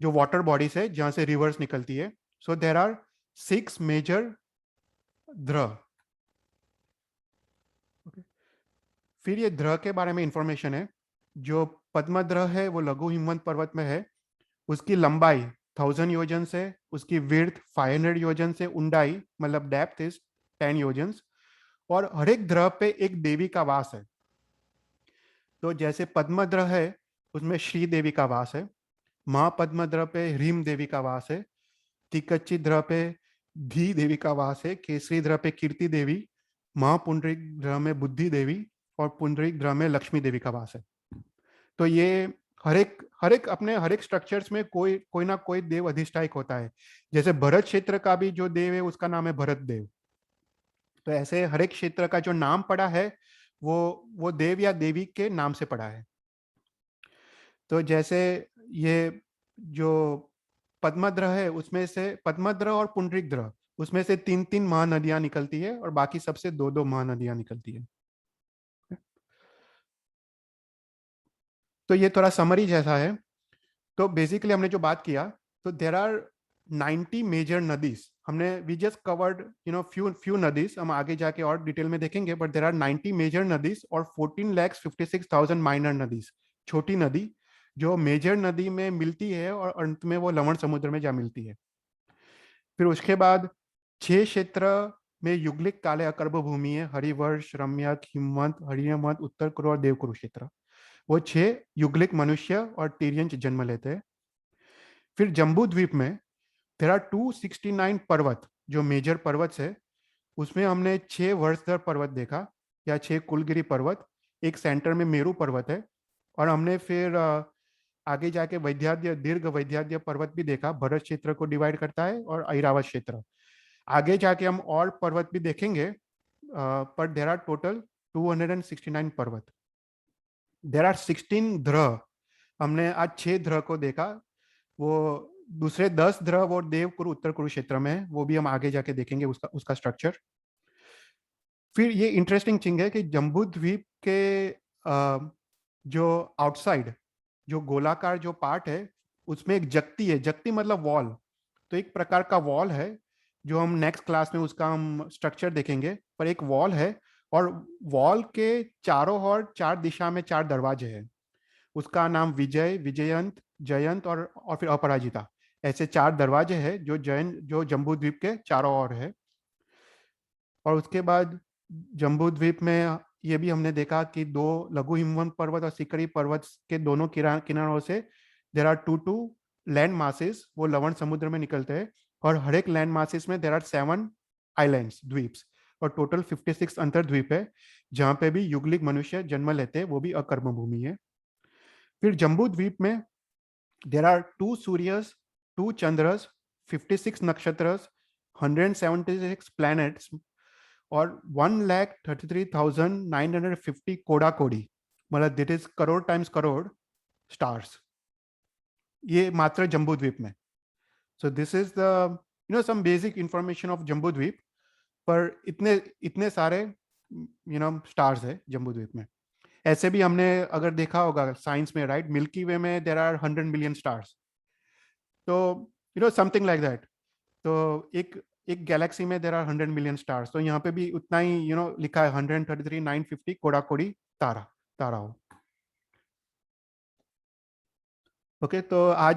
जो वाटर बॉडीज है जहां से रिवर्स निकलती है। सो देर आर 6 मेजर द्रह। फिर ये द्रह के बारे में इंफॉर्मेशन है। जो पद्मद्रह है वो लघु हिमवंत पर्वत में है। उसकी लंबाई 1000 योजन से, उसकी विड्थ 500 योजन से, ऊंचाई मतलब डेप्थ इज 10 योजन। और हर एक द्रह पे एक देवी का वास है। तो जैसे पद्मद्रह है उसमें श्री देवी का वास है, महापद्मद्रह पे ह्रीम देवी का वास है, तिकच्ची द्रह पे धी देवी का वास है, केसरी द्रह पे कीर्ति देवी, महापुंडरीक द्रह में बुद्धि देवी, और पुंडरीक द्रह में लक्ष्मी देवी का वास है। तो ये हर एक स्ट्रक्चर्स में कोई ना कोई देव अधिष्ठायक होता है। जैसे भरत क्षेत्र का भी जो देव है उसका नाम है भरत देव। तो ऐसे हर एक क्षेत्र का जो नाम पड़ा है वो देव या देवी के नाम से पड़ा है। तो जैसे ये जो पद्मद्रह है, उसमें से पद्मद्रह और पुंडरीक द्रह, उसमें से 3-3 महानदियां निकलती है, और बाकी सबसे 2-2 महानदियां निकलती है। तो ये थोड़ा समरी जैसा है। तो बेसिकली हमने जो बात किया, तो देर आर 90 मेजर नदीज। हमने वी जस्ट कवर्ड फ्यू नदीज, हम आगे जाके और डिटेल में देखेंगे, बट देर आर 90 मेजर नदीज और 14,56,000 माइनर नदीज, छोटी नदी, जो मेजर नदी में मिलती है और अंत में वो लवण समुद्र में जा मिलती है। फिर उसके बाद 6 क्षेत्र में युग्लिक काले अकर्ब भूमि है, हरिवर्ष, रम्यक, हिमवंत, हरियमवंत, उत्तर कुरु और देवकुरु क्षेत्र। वो 6 युग्लिक मनुष्य और टिरियंस जन्म लेते हैं। फिर जम्बू द्वीप में देयर आर 269 पर्वत, जो मेजर पर्वत है। उसमें हमने 6 वर्षधर पर्वत देखा, या 6 कुलगिरी पर्वत, एक सेंटर में मेरू पर्वत है। और हमने फिर आगे जाके वैद्याद्य, दीर्घ वैद्याद्य पर्वत भी देखा, भरत क्षेत्र को डिवाइड करता है, और ऐरावत क्षेत्र। आगे जाके हम और पर्वत भी देखेंगे, पर देर आर टोटल 269 पर्वत। देर आर 16 ध्रह, हमने आज 6 ध्रह को देखा। वो दूसरे 10 ध्रह वो देवकुरु उत्तर कुरु क्षेत्र में है, वो भी हम आगे जाके देखेंगे उसका स्ट्रक्चर। फिर ये इंटरेस्टिंग थिंग है कि जम्बू द्वीप के जो आउटसाइड, जो गोलाकार जो पार्ट है, उसमें एक जगती है। जगती मतलब वॉल। तो एक प्रकार का वॉल है, जो हम नेक्स्ट क्लास में उसका हम स्ट्रक्चर देखेंगे, पर एक वॉल है। और वॉल के चारों ओर 4 दिशा में 4 दरवाजे हैं। उसका नाम विजय, विजयंत, जयंत और फिर अपराजिता, ऐसे 4 दरवाजे हैं जो जम्बू द्वीप के चारों ओर है। और उसके बाद जम्बू द्वीप में ये भी हमने देखा कि 2 लघु हिमवंत पर्वत और सिकरी पर्वत के दोनों किनारों से देर आर 2 लैंड मासेस, वो लवण समुद्र में निकलते हैं। और हर एक लैंड मासेस में देर आर 7 आइलैंड्स, द्वीप्स। और टोटल 56 अंतर्द्वीप है, जहां पे भी युगलिक मनुष्य जन्म लेते हैं, वो भी अकर्म भूमि है। फिर जम्बू द्वीप में देर आर 2 सूर्यस, 2 चंद्रस, 56 नक्षत्रस, 176 प्लैनेट्स, और 1,33,950 कोड़ा कोड़ी, मतलब that is crore times crore stars, ये मात्र जम्बू द्वीप में। So this is the some basic information of Jambu द्वीप। पर इतने इतने सारे स्टार्स है जम्बू द्वीप में। ऐसे भी हमने अगर देखा होगा साइंस में, राइट, मिल्की वे में देर आर 100 मिलियन स्टार्स। तो समथिंग लाइक दैट। तो एक एक गैलेक्सी में देर आर 100 मिलियन स्टार्स, तो यहाँ पे भी उतना ही लिखा है 133,950 कोड़ा कोड़ी तारा तारा हो। ओके, तो आज